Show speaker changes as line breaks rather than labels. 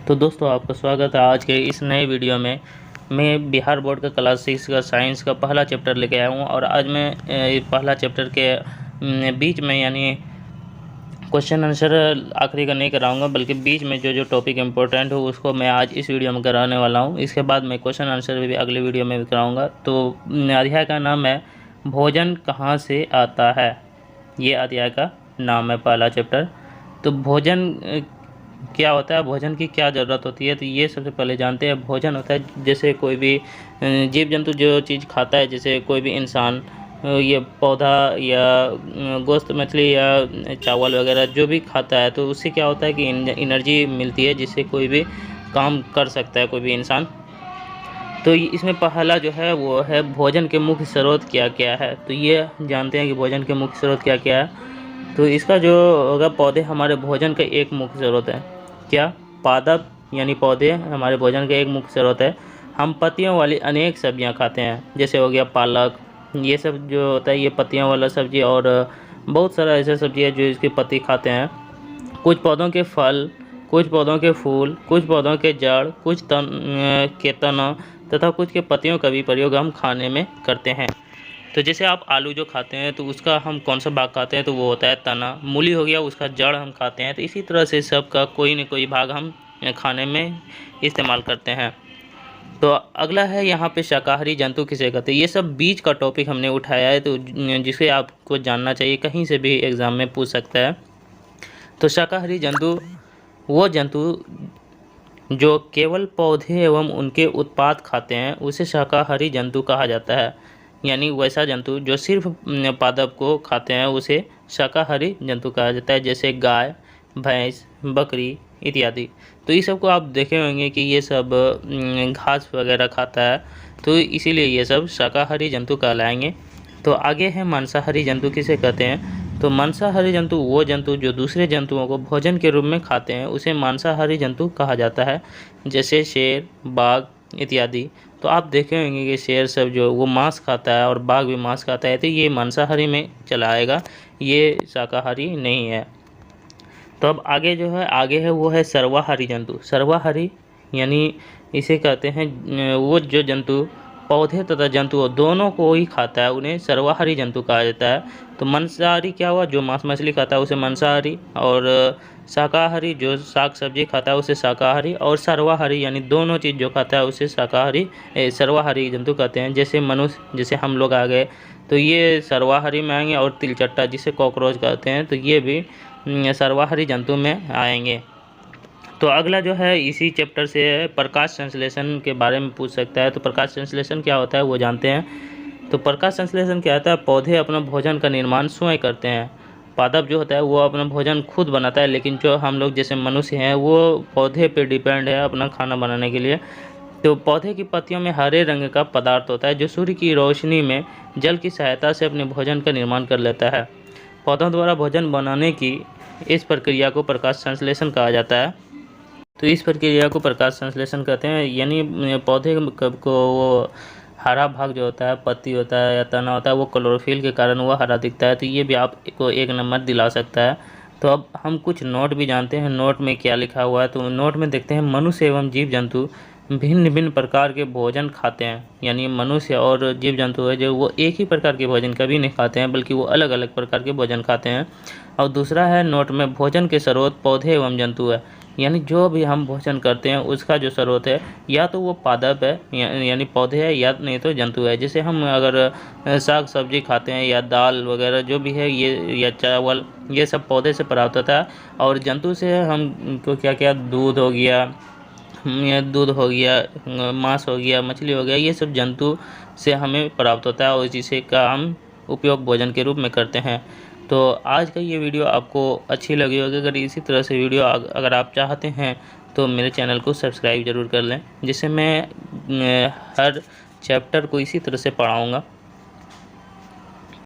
तो दोस्तों आपका स्वागत है आज के इस नए वीडियो में। मैं बिहार बोर्ड का क्लास 6 का साइंस का पहला चैप्टर लेके आया हूँ और आज मैं पहला चैप्टर के बीच में यानी क्वेश्चन आंसर आखिरी का नहीं कराऊंगा, बल्कि बीच में जो जो टॉपिक इम्पोर्टेंट हो उसको मैं आज इस वीडियो में कराने वाला हूँ। इसके बाद मैं क्वेश्चन आंसर भी अगले वीडियो में भी कराऊँगा। तो अध्याय का नाम है भोजन कहाँ से आता है। ये अध्याय का नाम है पहला चैप्टर। तो भोजन क्या होता है, भोजन की क्या ज़रूरत होती है, तो ये सबसे पहले जानते हैं। भोजन होता है जैसे कोई भी जीव जंतु जो चीज़ खाता है, जैसे कोई भी इंसान ये पौधा या गोश्त मछली या चावल वगैरह जो भी खाता है, तो उससे क्या होता है कि एनर्जी मिलती है, जिससे कोई भी काम कर सकता है कोई भी इंसान। तो इसमें पहला जो है वो है भोजन के मुख्य स्रोत क्या क्या है। तो ये जानते हैं कि भोजन के मुख्य स्रोत क्या क्या है। तो इसका जो होगा, पौधे हमारे भोजन का एक मुख्य स्रोत है। क्या? पादप यानी पौधे हमारे भोजन का एक मुख्य स्रोत है। हम पत्तियों वाली अनेक सब्जियां खाते हैं, जैसे हो गया पालक, ये सब जो होता है ये पत्तियों वाला सब्जी, और बहुत सारा ऐसा सब्जी है जो इसकी पत्ती खाते हैं। कुछ पौधों के फल, कुछ पौधों के फूल, कुछ पौधों के जड़, कुछ के तना तथा कुछ के पत्तियों का भी प्रयोग हम खाने में करते हैं। तो जैसे आप आलू जो खाते हैं तो उसका हम कौन सा भाग खाते हैं, तो वो होता है तना। मूली हो गया, उसका जड़ हम खाते हैं। तो इसी तरह से सबका कोई न कोई भाग हम खाने में इस्तेमाल करते हैं। तो अगला है यहाँ पे शाकाहारी जंतु किसे कहते हैं। ये सब बीज का टॉपिक हमने उठाया है, तो जिसे आपको जानना चाहिए, कहीं से भी एग्ज़ाम में पूछ सकता है। तो शाकाहारी जंतु वो जंतु जो केवल पौधे एवं उनके उत्पाद खाते हैं, उसे शाकाहारी जंतु कहा जाता है। यानी वैसा जंतु जो सिर्फ पादप को खाते हैं उसे शाकाहारी जंतु कहा जाता है, जैसे गाय, भैंस, बकरी इत्यादि। तो ये सब को आप देखे होंगे कि ये सब घास वगैरह खाता है, तो इसीलिए ये सब शाकाहारी जंतु कहलाएंगे। तो आगे है मांसाहारी जंतु किसे कहते हैं। तो मांसाहारी जंतु वो जंतु जो दूसरे जंतुओं को भोजन के रूप में खाते हैं, उसे मांसाहारी जंतु कहा जाता है, जैसे शेर, बाघ इत्यादि। तो आप देखे होंगे कि शेर सब जो वो मांस खाता है और बाघ भी मांस खाता है, तो ये मांसाहारी में चला आएगा, ये शाकाहारी नहीं है। तो अब आगे जो है, आगे है वो है सर्वाहारी जंतु। सर्वाहारी यानी इसे कहते हैं वो जो जंतु पौधे तथा जंतु दोनों को ही खाता है, उन्हें सर्वाहारी जंतु कहा जाता है। तो मांसाहारी क्या हुआ, जो मांस मछली खाता है उसे मांसाहारी, और शाकाहारी जो साग सब्जी खाता है उसे शाकाहारी, और सर्वाहारी यानी दोनों चीज़ जो खाता है उसे शाकाहारी सर्वाहारी जंतु कहते हैं। जैसे मनुष्य, जैसे हम लोग आ गए तो ये सर्वाहारी में आएंगे, और तिलचट्टा जिसे कॉकरोच कहते हैं तो ये भी सर्वाहारी जंतु में आएंगे। तो अगला जो है इसी चैप्टर से प्रकाश संश्लेषण के बारे में पूछ सकता है। तो प्रकाश संश्लेषण क्या होता है वो जानते हैं। तो प्रकाश संश्लेषण क्या होता है, पौधे अपना भोजन का निर्माण स्वयं करते हैं। पादप जो होता है वो अपना भोजन खुद बनाता है, लेकिन जो हम लोग जैसे मनुष्य हैं वो पौधे पे डिपेंड है अपना खाना बनाने के लिए। तो पौधे की पत्तियों में हरे रंग का पदार्थ होता है जो सूर्य की रोशनी में जल की सहायता से अपने भोजन का निर्माण कर लेता है। पौधों द्वारा भोजन बनाने की इस प्रक्रिया को प्रकाश संश्लेषण कहा जाता है। तो इस प्रक्रिया को प्रकाश संश्लेषण कहते हैं। यानी पौधे को वो हरा भाग जो होता है, पत्ती होता है या तना होता है, वो क्लोरोफिल के कारण वो हरा दिखता है। तो ये भी आपको एक नंबर दिला सकता है। तो अब हम कुछ नोट भी जानते हैं, नोट में क्या लिखा हुआ है। तो नोट में देखते हैं, मनुष्य एवं जीव जंतु भिन्न भिन्न प्रकार के भोजन खाते हैं। यानी मनुष्य और जीव जंतु है जो वो एक ही प्रकार के भोजन कभी नहीं खाते हैं, बल्कि वो अलग अलग प्रकार के भोजन खाते हैं। और दूसरा है नोट में, भोजन के स्रोत पौधे एवं जंतु है। यानी जो भी हम भोजन करते हैं उसका जो स्रोत है, या तो वो पादप है यानी पौधे है, या नहीं तो जंतु है। जैसे हम अगर साग सब्जी खाते हैं या दाल वगैरह जो भी है ये, या चावल, ये सब पौधे से प्राप्त होता है। और जंतु से हमको क्या क्या, दूध हो गया, मांस हो गया, मछली हो गया, ये सब जंतु से हमें प्राप्त होता है और इसी का हम उपयोग भोजन के रूप में करते हैं। तो आज का ये वीडियो आपको अच्छी लगी होगी। अगर इसी तरह से वीडियो अगर आप चाहते हैं तो मेरे चैनल को सब्सक्राइब ज़रूर कर लें, जिससे मैं हर चैप्टर को इसी तरह से पढ़ाऊँगा।